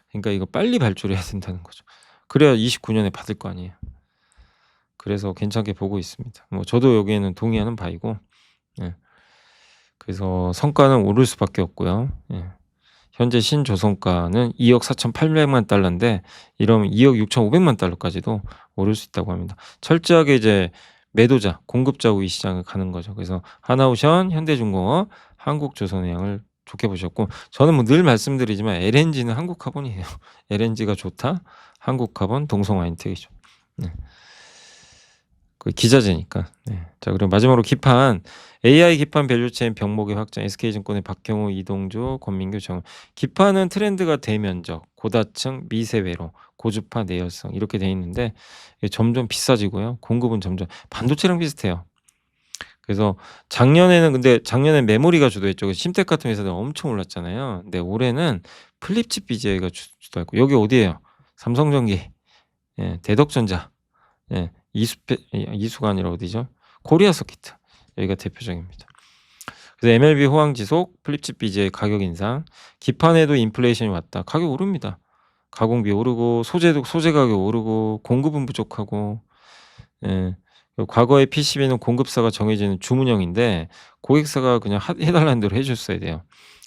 그러니까 이거 빨리 발주를 해야 된다는 거죠. 그래야 29년에 받을 거 아니에요. 그래서 괜찮게 보고 있습니다. 뭐 저도 여기에는 동의하는 바이고, 예. 그래서 성과는 오를 수밖에 없고요. 예. 현재 신조선가는 2억 4,800만 달러인데, 이러면 2억 6,500만 달러까지도 오를 수 있다고 합니다. 철저하게 이제 매도자, 공급자 우위 시장을 가는 거죠. 그래서 하나오션, 현대중공업, 한국조선해양을 좋게 보셨고, 저는 뭐 늘 말씀드리지만 LNG는 한국카본이에요. LNG가 좋다, 한국카본, 동성와인텍이죠. 네. 그 기자재니까. 네. 자, 그리고 마지막으로 기판, AI 기판 밸류체인 병목의 확장, SK증권의 박형우, 이동주, 권민규, 정. 기판은 트렌드가 대면적, 고다층, 미세회로, 고주파, 내열성 이렇게 돼 있는데, 이게 점점 비싸지고요. 공급은 점점 반도체랑 비슷해요. 그래서 작년엔 메모리가 주도했죠. 심텍 같은 회사들 엄청 올랐잖아요. 근데 올해는 플립칩 BGA가 주도했고, 여기 어디예요? 삼성전기, 예, 대덕전자, 예, 이수가 아니라 어디죠? 코리아 서키트, 여기가 대표적입니다. 그래서 MLB 호황 지속, 플립칩 BGA 가격 인상, 기판에도 인플레이션이 왔다. 가격 오릅니다. 가공비 오르고, 소재 가격 오르고, 공급은 부족하고. 예. 과거의 PCB는 공급사가 정해지는 주문형인데, 고객사가 그냥 해달라는 대로 해줬어야 돼요.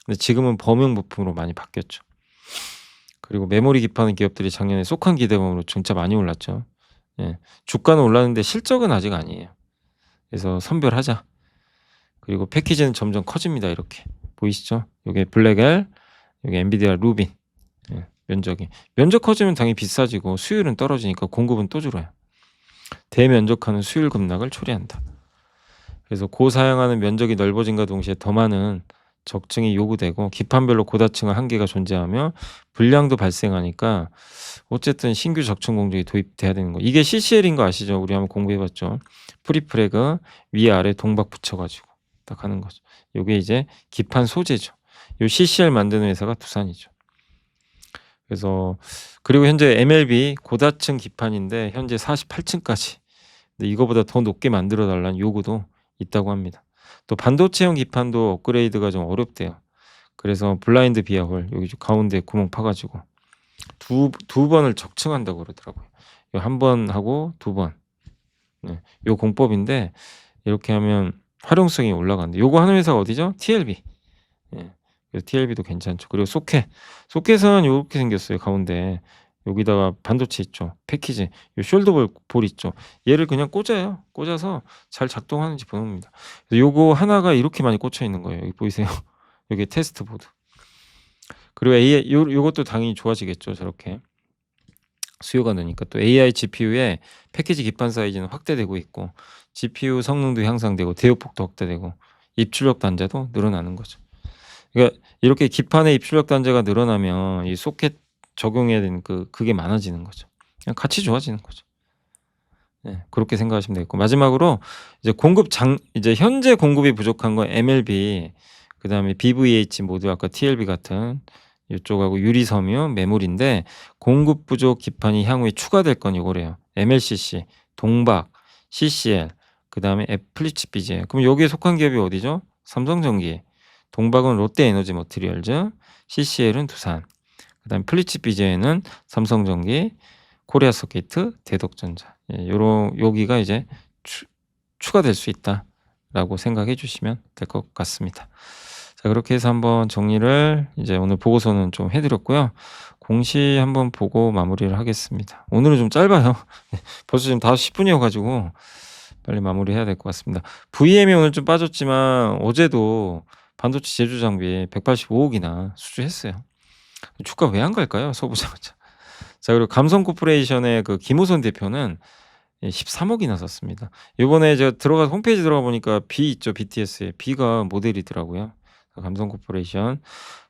근데 지금은 범용 부품으로 많이 바뀌었죠. 그리고 메모리 기판은 기업들이 작년에 쏙한 기대감으로 진짜 많이 올랐죠. 예. 주가는 올랐는데 실적은 아직 아니에요. 그래서 선별하자. 그리고 패키지는 점점 커집니다. 이렇게 보이시죠? 요게 블랙엘, 요게 엔비디아 루빈. 예, 면적 커지면 당연히 비싸지고 수율은 떨어지니까 공급은 또 줄어요. 대면적하는 수율 급락을 초래한다. 그래서 고사양하는 면적이 넓어진과 동시에 더 많은 적층이 요구되고, 기판별로 고다층의 한계가 존재하며 불량도 발생하니까 어쨌든 신규 적층 공정이 도입돼야 되는 거. 이게 CCL인 거 아시죠? 우리 한번 공부해봤죠. 프리프레그 위아래 동박 붙여가지고 딱 하는 거죠. 요게 이제 기판 소재죠. 요 CCL 만드는 회사가 두산이죠. 그래서 그리고 현재 MLB 고다층 기판인데 현재 48층까지. 근데 이거보다 더 높게 만들어 달라는 요구도 있다고 합니다. 또 반도체형 기판도 업그레이드가 좀 어렵대요. 그래서 블라인드 비아홀 여기 가운데 구멍 파 가지고 두 번을 적층한다고 그러더라고요. 요 한 번 하고 두 번. 네. 요 공법인데 이렇게 하면 활용성이 올라간대. 요거 하는 회사가 어디죠? TLB. 예. 그래서 TLB도 괜찮죠. 그리고 소켓. 소켓은 요렇게 생겼어요, 가운데. 여기다가 반도체 있죠. 패키지. 요 숄더볼 볼 있죠. 얘를 그냥 꽂아요. 꽂아서 잘 작동하는지 보는 겁니다. 그래서 요거 하나가 이렇게 많이 꽂혀 있는 거예요. 여기 보이세요? 여기 테스트 보드. 그리고 요것도 당연히 좋아지겠죠, 저렇게. 수요가 느니까. 또 AI GPU의 패키지 기판 사이즈는 확대되고 있고 GPU 성능도 향상되고 대역폭도 확대되고 입출력 단자도 늘어나는 거죠. 그러니까 이렇게 기판의 입출력 단자가 늘어나면 이 소켓 적용해야 되는 그게 많아지는 거죠. 그냥 같이 좋아지는 거죠. 네. 그렇게 생각하시면 되겠고 마지막으로 이제 현재 공급이 부족한 건 MLB 그다음에 BVH 모두 아까 TLB 같은 요쪽하고 유리섬유, 메모리인데 공급 부족 기판이 향후에 추가될 건 요거래요. MLCC, 동박, CCL 그다음에 애플리치 BGA. 그럼 여기에 속한 기업이 어디죠? 삼성전기. 동박은 롯데에너지 머티리얼즈, CCL은 두산. 그다음에 플리치 BGA는 삼성전기, 코리아서킷, 대덕전자. 예, 여기가 이제 추가될 수 있다라고 생각해 주시면 될 것 같습니다. 자, 그렇게 해서 한번 정리를 이제 오늘 보고서는 좀 해 드렸고요. 공시 한번 보고 마무리를 하겠습니다. 오늘은 좀 짧아요. 벌써 지금 5시 10분이어 가지고 빨리 마무리해야 될 것 같습니다. VM이 오늘 좀 빠졌지만 어제도 반도체 제조 장비 185억이나 수주했어요. 주가 왜 안 갈까요? 소부장자. 자, 그리고 감성 코퍼레이션의 그 김우선 대표는 13억이나 썼습니다. 요번에 제가 홈페이지 들어가 보니까 B 있죠. BTS에 B가 모델이더라고요. 감성 코퍼레이션.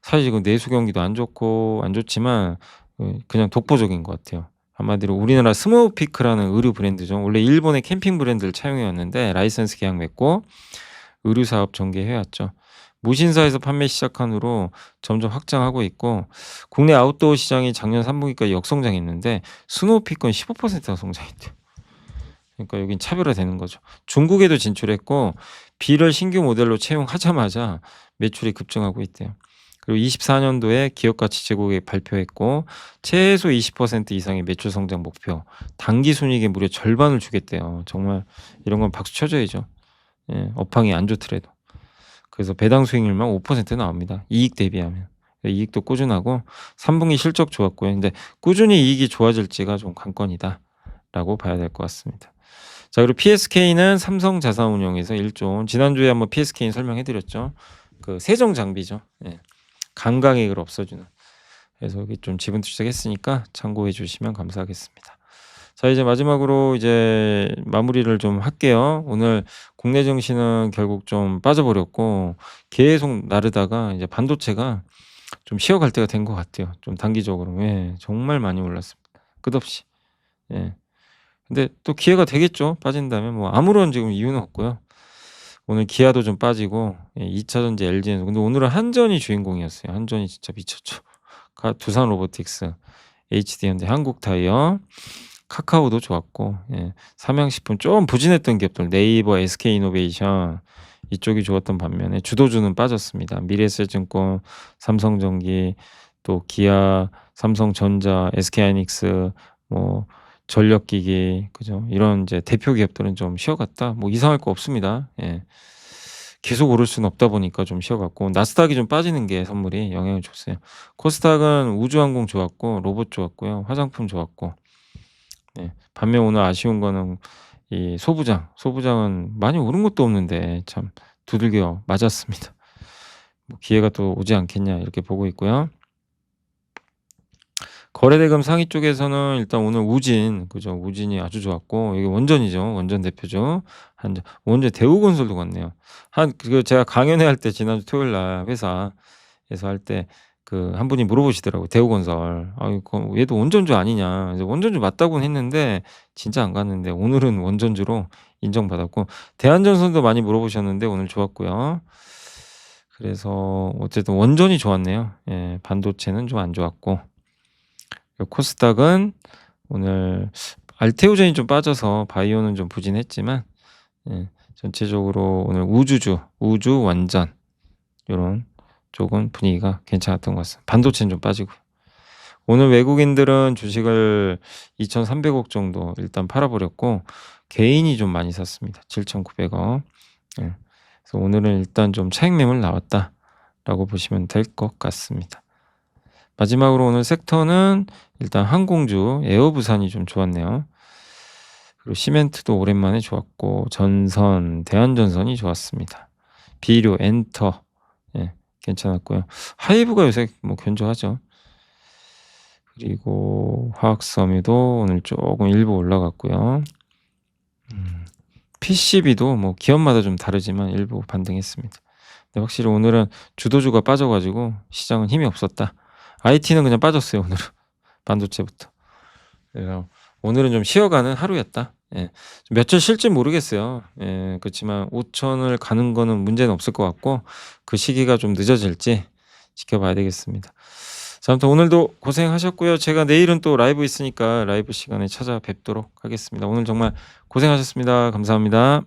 사실 지금 내수 경기도 안 좋지만 그냥 독보적인 것 같아요. 한마디로 우리나라 스모피크라는 의류 브랜드죠. 원래 일본의 캠핑 브랜드를 차용해 왔는데 라이선스 계약 맺고 의류 사업 전개해 왔죠. 무신사에서 판매 시작한 후로 점점 확장하고 있고 국내 아웃도어 시장이 작년 3분기까지 역성장했는데 스노우피크는 15%가 성장했대요. 그러니까 여긴 차별화되는 거죠. 중국에도 진출했고 B를 신규 모델로 채용하자마자 매출이 급증하고 있대요. 그리고 24년도에 기업가치 제고액 발표했고 최소 20% 이상의 매출 성장 목표, 당기 순이익의 무려 절반을 주겠대요. 정말 이런 건 박수 쳐줘야죠. 예, 업황이 안 좋더라도. 그래서 배당 수익률만 5% 나옵니다. 이익 대비하면. 이익도 꾸준하고 3분기 실적 좋았고요. 근데 꾸준히 이익이 좋아질지가 좀 관건이다라고 봐야 될 것 같습니다. 자, 그리고 PSK는 삼성자산운용에서 1조 원. 지난주에 한번 PSK는 설명해 드렸죠. 그 세정 장비죠. 예. 감가계획을 없애주는. 그래서 여기 좀 지분 투자했으니까 참고해 주시면 감사하겠습니다. 자, 이제 마지막으로 이제 마무리를 좀 할게요. 오늘 국내 증시는 결국 좀 빠져버렸고 계속 나르다가 이제 반도체가 좀 쉬어갈 때가 된 것 같아요. 좀 단기적으로. 예, 정말 많이 올랐습니다. 끝없이. 예. 근데 또 기회가 되겠죠. 빠진다면 뭐 아무런 지금 이유는 없고요. 오늘 기아도 좀 빠지고 2차전지 LG에서 근데 오늘은 한전이 주인공이었어요. 한전이 진짜 미쳤죠. 두산 로보틱스, HD현대, 한국타이어, 카카오도 좋았고 삼양식품 좀 부진했던 기업들 네이버, SK이노베이션 이쪽이 좋았던 반면에 주도주는 빠졌습니다. 미래에셋증권, 삼성전기, 또 기아, 삼성전자, SK하이닉스, 뭐 전력기기 그죠? 이런 이제 대표 기업들은 좀 쉬어갔다. 뭐 이상할 거 없습니다. 예. 계속 오를 수는 없다 보니까 좀 쉬어갔고 나스닥이 좀 빠지는 게 선물이 영향을 줬어요. 코스닥은 우주항공 좋았고 로봇 좋았고요. 화장품 좋았고. 네. 반면 오늘 아쉬운 거는 이 소부장은 많이 오른 것도 없는데 참 두들겨 맞았습니다. 뭐 기회가 또 오지 않겠냐 이렇게 보고 있고요. 거래대금 상위 쪽에서는 일단 오늘 우진 그죠? 우진이 아주 좋았고 여기 원전이죠. 원전 대표죠. 원전 대우건설도 갔네요. 제가 강연회 할 때 지난주 토요일 날 회사에서 할 때 한 분이 물어보시더라고요. 대우건설. 얘도 원전주 아니냐. 그래서 원전주 맞다고는 했는데 진짜 안 갔는데 오늘은 원전주로 인정받았고 대한전선도 많이 물어보셨는데 오늘 좋았고요. 그래서 어쨌든 원전이 좋았네요. 예, 반도체는 좀 안 좋았고 코스닥은 오늘 알테오젠이 좀 빠져서 바이오는 좀 부진했지만 전체적으로 오늘 우주주, 우주 완전 요런 쪽은 분위기가 괜찮았던 것 같습니다. 반도체는 좀 빠지고요. 오늘 외국인들은 주식을 2,300억 정도 일단 팔아 버렸고 개인이 좀 많이 샀습니다. 7,900억. 예. 그래서 오늘은 일단 좀 차익 매물 나왔다라고 보시면 될 것 같습니다. 마지막으로 오늘 섹터는 일단 항공주, 에어부산이 좀 좋았네요. 그리고 시멘트도 오랜만에 좋았고 전선, 대한전선이 좋았습니다. 비료, 엔터 예, 괜찮았고요. 하이브가 요새 뭐 견조하죠. 그리고 화학섬유도 오늘 조금 일부 올라갔고요. PCB도 뭐 기업마다 좀 다르지만 일부 반등했습니다. 근데 확실히 오늘은 주도주가 빠져가지고 시장은 힘이 없었다. IT는 그냥 빠졌어요 오늘은. 반도체부터. 그래서 오늘은 좀 쉬어가는 하루였다. 예. 며칠 쉴지 모르겠어요. 예, 그렇지만 5천을 가는 거는 문제는 없을 것 같고 그 시기가 좀 늦어질지 지켜봐야 되겠습니다. 자, 아무튼 오늘도 고생하셨고요. 제가 내일은 또 라이브 있으니까 라이브 시간에 찾아뵙도록 하겠습니다. 오늘 정말 고생하셨습니다. 감사합니다.